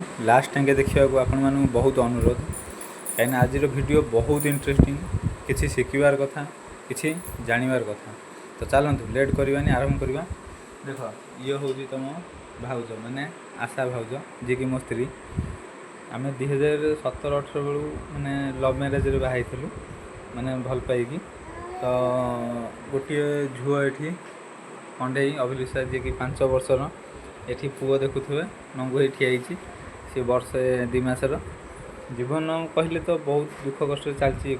Last time देखा आपण मानू बहुत अनुरोध कहीं आज वीडियो बहुत इंटरेस्टिंग किसी शिखबार कथा किसी जानवर कथा। तो चलतु लेट करवानी आरंभ करवा। देख ये हूँ तुम भाउज माने आशा भाउज जी कि मो स्त्री। आम 2017-18 बेलू माने लव मैरेज बाहर माने भल पाई तो गोटे झुआ ये कंडे अभिलिषा जी कि 5 वर्षर ये पुओ देखुए नंगू ये ठिया सी वर्षे 2 मासर जीवन कहले तो बहुत दुख कष्ट चलती ये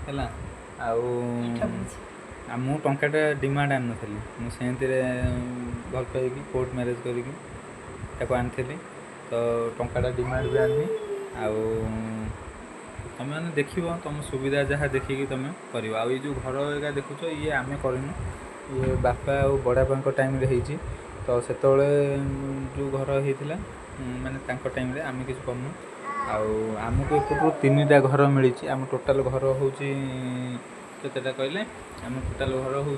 करला। मु टाटा डिमांड आन नी मुझे भल पाई कोर्ट मैरेज करके आनी तो टाटा डिमांड भी आनी तुम मैंने देख तुम सुविधा जहाँ देखिकी तुम कर जो घर एका देखुच ये आम करनु ये बापा और बड़ापा टाइम तो से जो घर होता माने टाइम आम कि करनु आमको एपटू 3टा घर मिली। आम टोटाल घर हूँ केतेटा कहले आम टोटाल घर हूँ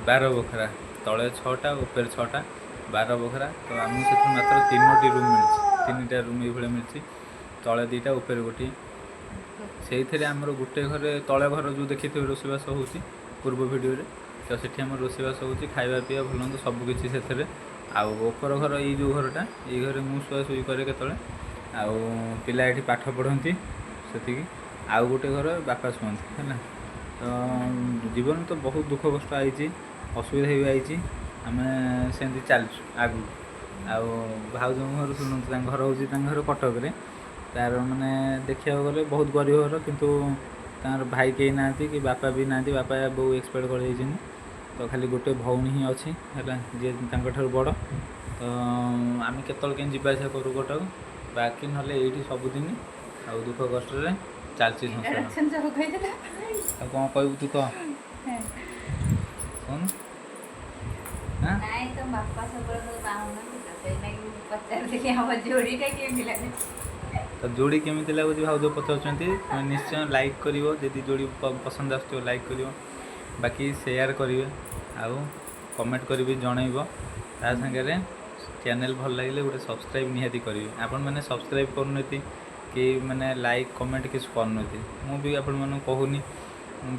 12 बखरा तले 6टा ऊपर 6टा 12 बखरा। तो आमको से मात्र 3टी रूम मिली 3टा रूम ये मिली तले 2टा ऊपर गोटे से आमर गोटे घर तले घर जो देखी थे रोषेबास हो पूर्व वीडियो तो सेठी आम रोषेबास हो खाଇବା ପିଇବା भल सबकि से आपर घर ये जो घरटा ये घर मुझे शुई करे के पिला ये पाठ पढ़ती से आउ गोटे घर बापा शुअती है। तो जीवन तो बहुत दुख कष्ट आई असुविधा भी आई आम से चलचु आगू भाउज घर शुणु घर हूँ घर कटक तार माने देखा गले बहुत गरीब घर किंतु तार भाई कहीं ना कि बापा भी ना बापा बो एक्सपायर कर तो खाली गोटे भौणी ही अच्छी है जी बड़। तो आम केतल कहीं जावासा करूँ कटक बाकी ना ये सबुदिन आ दुख कष्ट चलती संसार कौन कहू तू कह कौन तो जोड़ी केमी लगुच भाज पचार निश्चय लाइक कर जोड़ी पसंद आस लाइक कर बाकी शेयर करेंगे आउ कमेंट करी जनइब ता सागे चैनल भल लगे गोटे सब्सक्राइब निहाती करेंगे। आपण मैंने सब्सक्राइब करनी कि माने लाइक कमेंट किसी करनी मुझे आपण मन कहूनी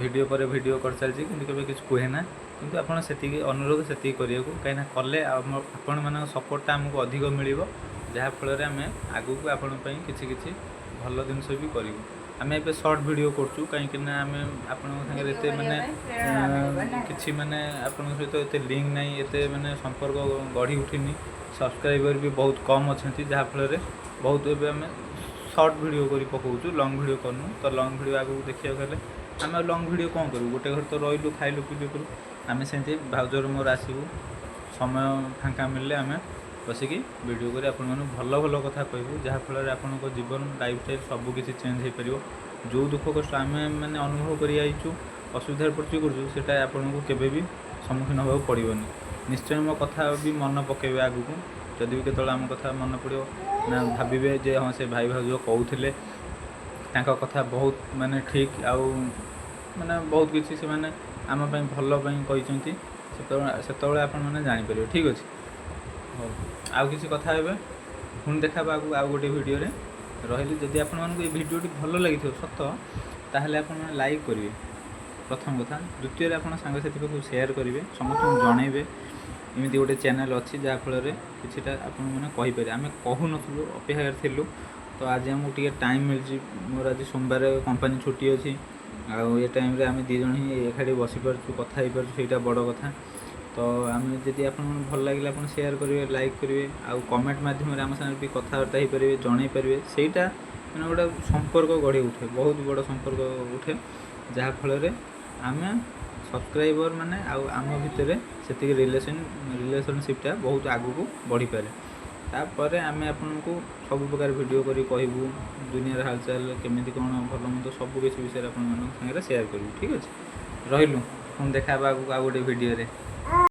वीडियो पर वीडियो कर चलती कि किसी कहे ना किंतु आपड़ से अनुरोध से करें कहीं कले आपण मान सपोर्टा आमको अधिक मिल जहाँफल आम आगू को आपण किसी किसी भल जिनस भी करूँ। आम ए सर्ट वीडियो करचु कहीं आम आपते माने किसी माने आपण सहित एत लिंक नहीं एत माने संपर्क गढ़ी उठिनी सब्सक्राइबर भी बहुत कम अच्छा जहाँफल बहुत एवं आम सर्ट वीडियो कर पकाऊँ लंग वीडियो करनु। तो लंग वीडियो आगे देखा गले आम लंग वीडियो कौन करूँ गोटे घर तो रही खाइलु पीलु करूँ आम से भाउजर मोर आसबू समय फाँका मिलले आम बसिकी वीडियो कर आपण भल भल कथा कहूँ जहाँफल आपण जीवन लाइफस्टाइल सबकि चेंज हो पार जो दुख कष्ट आम मैंने अनुभव कर असुविधा पड़ती करा आपन को केवे भी सम्मुखीन होगा पड़ोनी। निश्चय मो कथा भी मन पकेबे आगू को जदि भी केतल आम कथा मन पड़ो ना भावे जे हाँ से भाई भाउज कहते कथा बहुत माने ठीक आउ माने बहुत किसी से माने आम भल कहते से आप जापर ठीक अच्छे। हाँ आउ किसी कथा हे पुणी देखा आगू आउ गोटे वीडियो रही जदि आप भिडियोटी भल लगी सत ताहले आप लाइक करेंगे प्रथम कथा। द्वितीय आप सांगसाथी पाक सेयार करेंगे समस्त जनइबे एमती गोटे चैनल अच्छी जहाँफल कि आपपारे आम कहूँ नु अपेक्षा करूँ। तो आज आमको टे टाइम मिली मोर आज सोमवार कंपनी छुट्टी अच्छी ये टाइम आम 2 जन ही एखादी बसी पार्छु कथा हो पार्छु बड़ कथा। तो आम जदि आप भल लगे आप सेयार करेंगे लाइक करेंगे आउ कमेंट मध्यम आम साथ भी कथबार्ता हो पारे जन पारे सहीटा मैंने गोटे संपर्क गढ़ी उठे बहुत बड़ संपर्क उठे जहाँफल आम सब्सक्राइबर माने आम भितर से रिलेशनशिपटा बहुत आगू को बढ़ी पारे। तापर आम आपन को सब प्रकार वीडियो करी कहबू दुनिया हालचाल केमी कौन भल मंद सब किसी विषय आप सेयार करूँ ठीक अच्छे। रही पुणी देखा आगू आ गोटे वीडियो।